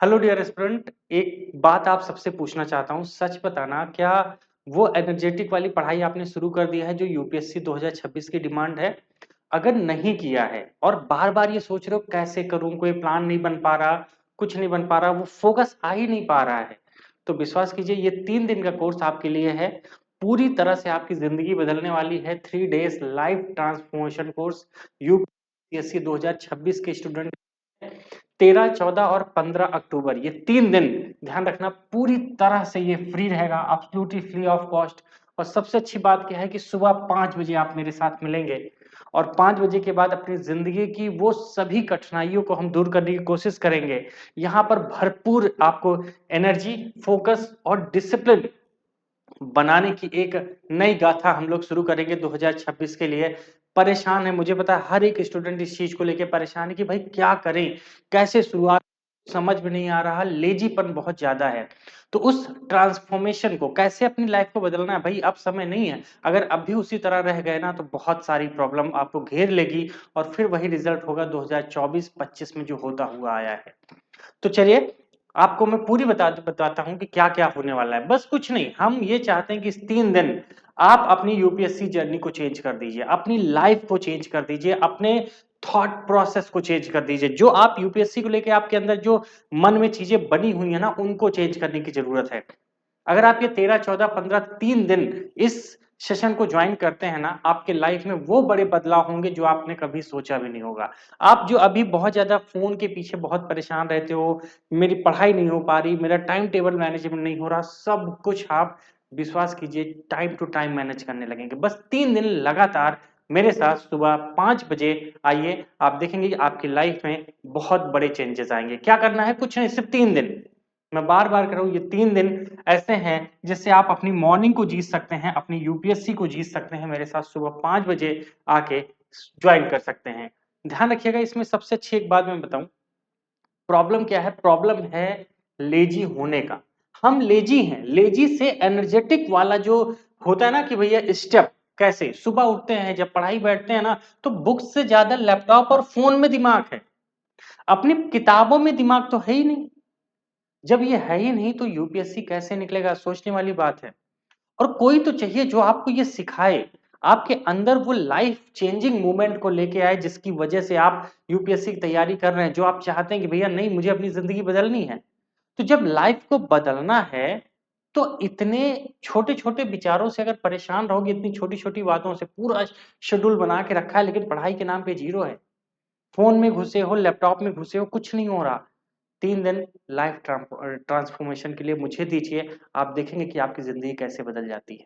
Hello dear aspirant, एक बात आप सबसे पूछना चाहता हूँ। सच बताना, क्या वो एनर्जेटिक वाली पढ़ाई आपने शुरू कर दिया है जो यूपीएससी 2026 की डिमांड है? अगर नहीं किया है और बार-बार ये सोच रहे हो कैसे करूँ, कोई प्लान नहीं बन पा रहा, कुछ नहीं बन पा रहा, वो फोकस आ ही नहीं पा रहा है, तो विश्वास कीजिए ये 3 दिन का कोर्स आपके लिए है। पूरी तरह से आपकी ज़िंदगी बदलने वाली है। 3 days live transformation course UPSC 2026 के स्टूडेंट 13, 14 और 15 अक्टूबर, ये 3 दिन ध्यान रखना, पूरी तरह से ये फ्री रहेगा, एब्सोल्युटली फ्री ऑफ कॉस्ट। और सबसे अच्छी बात क्या है कि सुबह 5 बजे आप मेरे साथ मिलेंगे और 5 बजे के बाद अपनी ज़िंदगी की वो सभी कठिनाइयों को हम दूर करने की कोशिश करेंगे। यहाँ पर भरपूर आपको एनर्जी, फोकस और डिसिप्लिन बनाने की एक नई गाथा हम लोग शुरू करेंगे 2026 के लिए। परेशान है, मुझे पता है हर एक स्टूडेंट इस चीज़ को लेके परेशान है कि भाई क्या करें? कैसे शुरुआत, समझ में नहीं आ रहा, लेज़ीपन बहुत ज़्यादा है। तो उस ट्रांसफ़ॉर्मेशन को कैसे अपनी लाइफ़ को बदलना है भई, अब समय नहीं है। अगर अब भी उसी तरह रह गए ना तो बहुत सारी प्रॉब्लम आपको घेर लेगी और फिर वही रिज़ल्ट होगा 2024-25 में जो होता हुआ आया है। तो चलिए, आपको मैं पूरी बताता हूँ कि क्या-क्या होने वाला है। बस कुछ नहीं, हम ये चाहते हैं कि इस 3 दिन आप अपनी यूपीएससी जर्नी को चेंज कर दीजिए, अपनी लाइफ़ को चेंज कर दीजिए, अपने थॉट प्रोसेस को चेंज कर दीजिए। जो आप यूपीएससी को लेके आपके अंदर जो मन में चीज़ें बनी हुई हैं ना, उनको चेंज करने की ज़रूरत है। अगर आप ये 13, 14, 15 3 दिन इस सेशन को जॉइन करते हैं ना, आपके लाइफ में वो बड़े बदलाव होंगे जो आपने कभी सोचा भी नहीं होगा। आप जो अभी बहुत ज़्यादा फ़ोन के पीछे बहुत परेशान रहते हो, मेरी पढ़ाई नहीं हो पा रही, मेरा टाइम टेबल मैनेजमेंट नहीं हो रहा, सब कुछ आप विश्वास कीजिए टाइम टू टाइम मैनेज करने लगेंगे। बस 3 दिन लगातार मेरे साथ सुबह 5 बजे आइए, आप देखेंगे कि आपकी लाइफ में बहुत बड़े चेंजेज़ आएँगे। क्या करना है? कुछ नहीं, सिर्फ़ 3 दिन। मैं बार-बार कह रहा हूँ, ये 3 दिन ऐसे हैं जिससे आप अपनी मॉर्निंग को जीत सकते हैं, अपनी यूपीएससी को जीत सकते हैं, मेरे साथ सुबह 5 बजे आके जॉइन कर सकते हैं। ध्यान रखिएगा, इसमें सबसे अच्छी एक बात मैं बताऊँ, प्रॉब्लम क्या है? प्रॉब्लम है लेज़ी होने का। हम लेज़ी हैं, लेज़ी से एनर्जेटिक वाला जो होता है ना कि भैया स्टेप, कैसे? सुबह उठते हैं, जब पढ़ाई बैठते हैं ना, तो बुक्स से ज़्यादा लैपटॉप और फ़ोन में दिमाग है। अपनी किताबों में दिमाग तो है ही नहीं। जब ये है ही नहीं तो यूपीएससी कैसे निकलेगा? सोचने वाली बात है। और कोई तो चाहिए जो आपको ये सिखाए, आपके अंदर वो लाइफ चेंजिंग मोमेंट को लेके आए जिसकी वजह से आप यूपीएससी की तैयारी कर रहे हैं, जो आप चाहते हैं कि भैया नहीं, मुझे अपनी ज़िंदगी बदलनी है। तो जब लाइफ को बदलना है, तो इतने छोटे-छोटे विचारों से अगर परेशान रहोगे, इतनी छोटी-छोटी बातों से, पूरा शेड्यूल बना के रखा है लेकिन पढ़ाई के नाम पे ज़ीरो है। फ़ोन में घुसे हो, लैपटॉप में घुसे हो, कुछ नहीं हो रहा। 3 दिन लाइफ ट्रांसफॉर्मेशन के लिए मुझे दीजिए, आप देखेंगे कि आपकी ज़िंदगी कैसे बदल जाती है।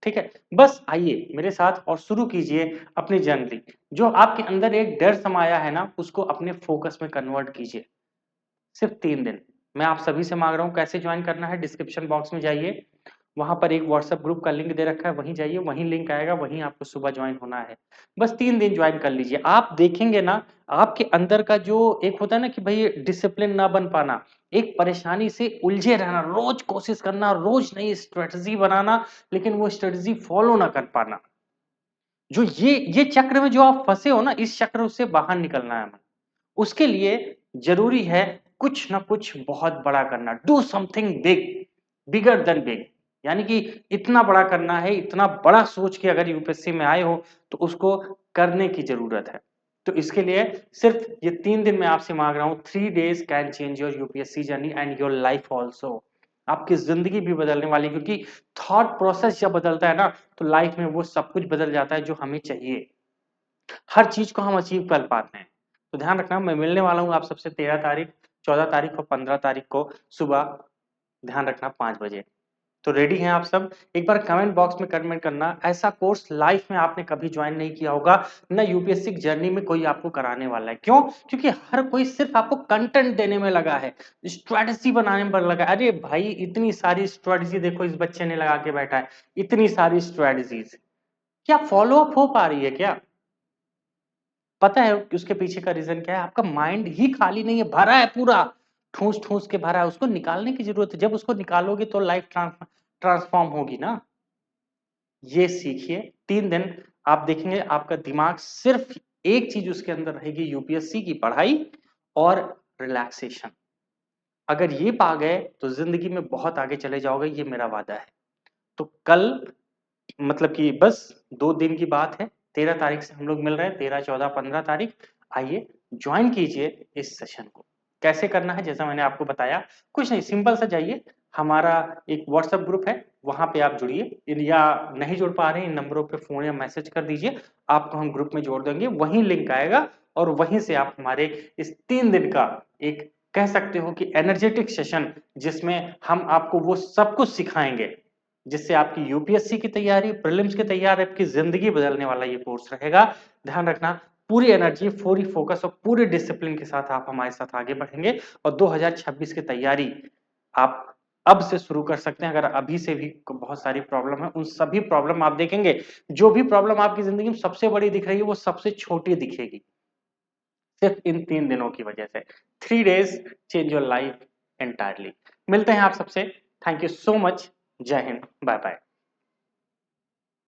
ठीक है? बस आइए मेरे साथ और शुरू कीजिए अपनी जर्नी। जो आपके अंदर एक डर समाया है ना, उसको अपने फ़ोकस में कन्वर्ट कीजिए। सिर्फ 3 दिन। मैं आप सभी से माँग रहा हूँ, कैसे जॉइन करना है? डिस्क्रिप्शन बॉक्स में जाइए, वहाँ पर एक व्हाट्सएप ग्रुप का लिंक दे रखा है, वहीं जाइए, वहीं लिंक आएगा, वहीं आपको सुबह जॉइन होना है। बस 3 दिन जॉइन कर लीजिए। आप देखेंगे ना, आपके अंदर का जो एक होता है ना कि भई डिसिप्लिन ना बन पाना, एक परेशानी से उलझे रहना, रोज़ कोशिश करना, रोज़ नई स्ट्रैटेजी बनाना, लेकिन वो स्ट्रैटेजी फ़ॉलो ना कर पाना। जो ये चक्र में जो आप फँसे हो ना, इस चक्र से बाहर निकलना है हमें। उसके लिए ज़रूरी है कुछ ना कुछ बहुत बड़ा करना। Do something big, bigger than big. यानी कि इतना बड़ा करना है, इतना बड़ा सोच के अगर यूपीएससी में आए हो, तो उसको करने की ज़रूरत है। तो इसके लिए सिर्फ़ ये 3 दिन मैं आपसे माँग रहा हूँ, 3 days can change your UPSC journey and your life also. आपकी ज़िंदगी भी बदलने वाली है, क्योंकि थॉट प्रोसेस जब बदलता है ना, तो लाइफ में वो सब कुछ बदल जाता है जो हमें चाहिए। हर चीज़ को हम अचीव कर पाते हैं। तो ध्यान रखना, मैं मिलने वाला हूँ आप सबसे 13 तारीख, 14 तारीख और 15 तारीख को सुबह, ध्यान रखना 5 बजे। तो रेडी हैं आप सब? एक बार कमेंट बॉक्स में कमेंट करना, ऐसा कोर्स लाइफ में आपने कभी जॉइन नहीं किया होगा, ना यूपीएससी की जर्नी में कोई आपको कराने वाला है। क्यों? क्योंकि हर कोई सिर्फ़ आपको कंटेंट देने में लगा है, स्ट्रैटेजी बनाने में लगा है। अरे भाई, इतनी सारी स्ट्रैटेजी देखो इस बच्चे ने लगा के बैठा है, इतनी सारी स्ट्रैटेजीज़। क्या फ़ॉलो अप हो पा रही है क्या? पता है कि उसके पीछे का रीज़न क्या है? आपका माइंड ही खाली नहीं है, भरा है पूरा, ठूँस-ठूँस के भरा है, उसको निकालने की ज़रूरत है। जब उसको निकालोगे तो लाइफ़ ट्रांसफ़ॉर्म होगी ना। ये सीखिए, 3 दिन आप देखेंगे आपका दिमाग सिर्फ़ एक चीज़ उसके अंदर रहेगी, यूपीएससी की पढ़ाई और रिलैक्सेशन। अगर ये पा गए तो जिंदगी में बहुत आगे चले जाओगे, ये मेरा वादा है। तो कल मतलब कि बस 2 दिन की बात है, 13 तारीख से हम लोग मिल रहे हैं, 13, 14, 15 तारीख। आइए ज्वाइन कीजिए इस सेशन को। कैसे करना है जैसा मैंने आपको बताया, कुछ नहीं, सिंपल सा जाइए, हमारा एक व्हाट्सएप ग्रुप है, वहां पे आप जुड़िए, या नहीं जुड़ पा रहे हैं इन नंबरों पे फोन या मैसेज कर दीजिए, आपको हम ग्रुप में जोड़ देंगे, वहीं लिंक आएगा और वहीं से आप हमारे इस 3 दिन का एक कह सकते हो कि एनर्जेटिक सेशन, जिसमें हम आपको वो सब कुछ सिखाएंगे जिससे आपकी यूपीएससी की तैयारी, प्रीलिम्स की तैयारी, आपकी जिंदगी बदलने वाला ये कोर्स रहेगा। ध्यान रखना, पूरी एनर्जी, पूरी फोकस और पूरे डिसिप्लिन के साथ आप हमारे साथ आगे बढ़ेंगे और 2026 की तैयारी आप अब से शुरू कर सकते हैं। अगर अभी से भी बहुत सारी प्रॉब्लम है, उन सभी प्रॉब्लम आप देखेंगे, जो भी प्रॉब्लम आपकी जिंदगी में सबसे बड़ी दिख रही है वो सबसे छोटी दिखेगी, सिर्फ इन 3 दिनों की वजह से। 3 days change your life entirely. मिलते हैं आप सबसे। Thank you so much. जय हिंद, बाय बाय।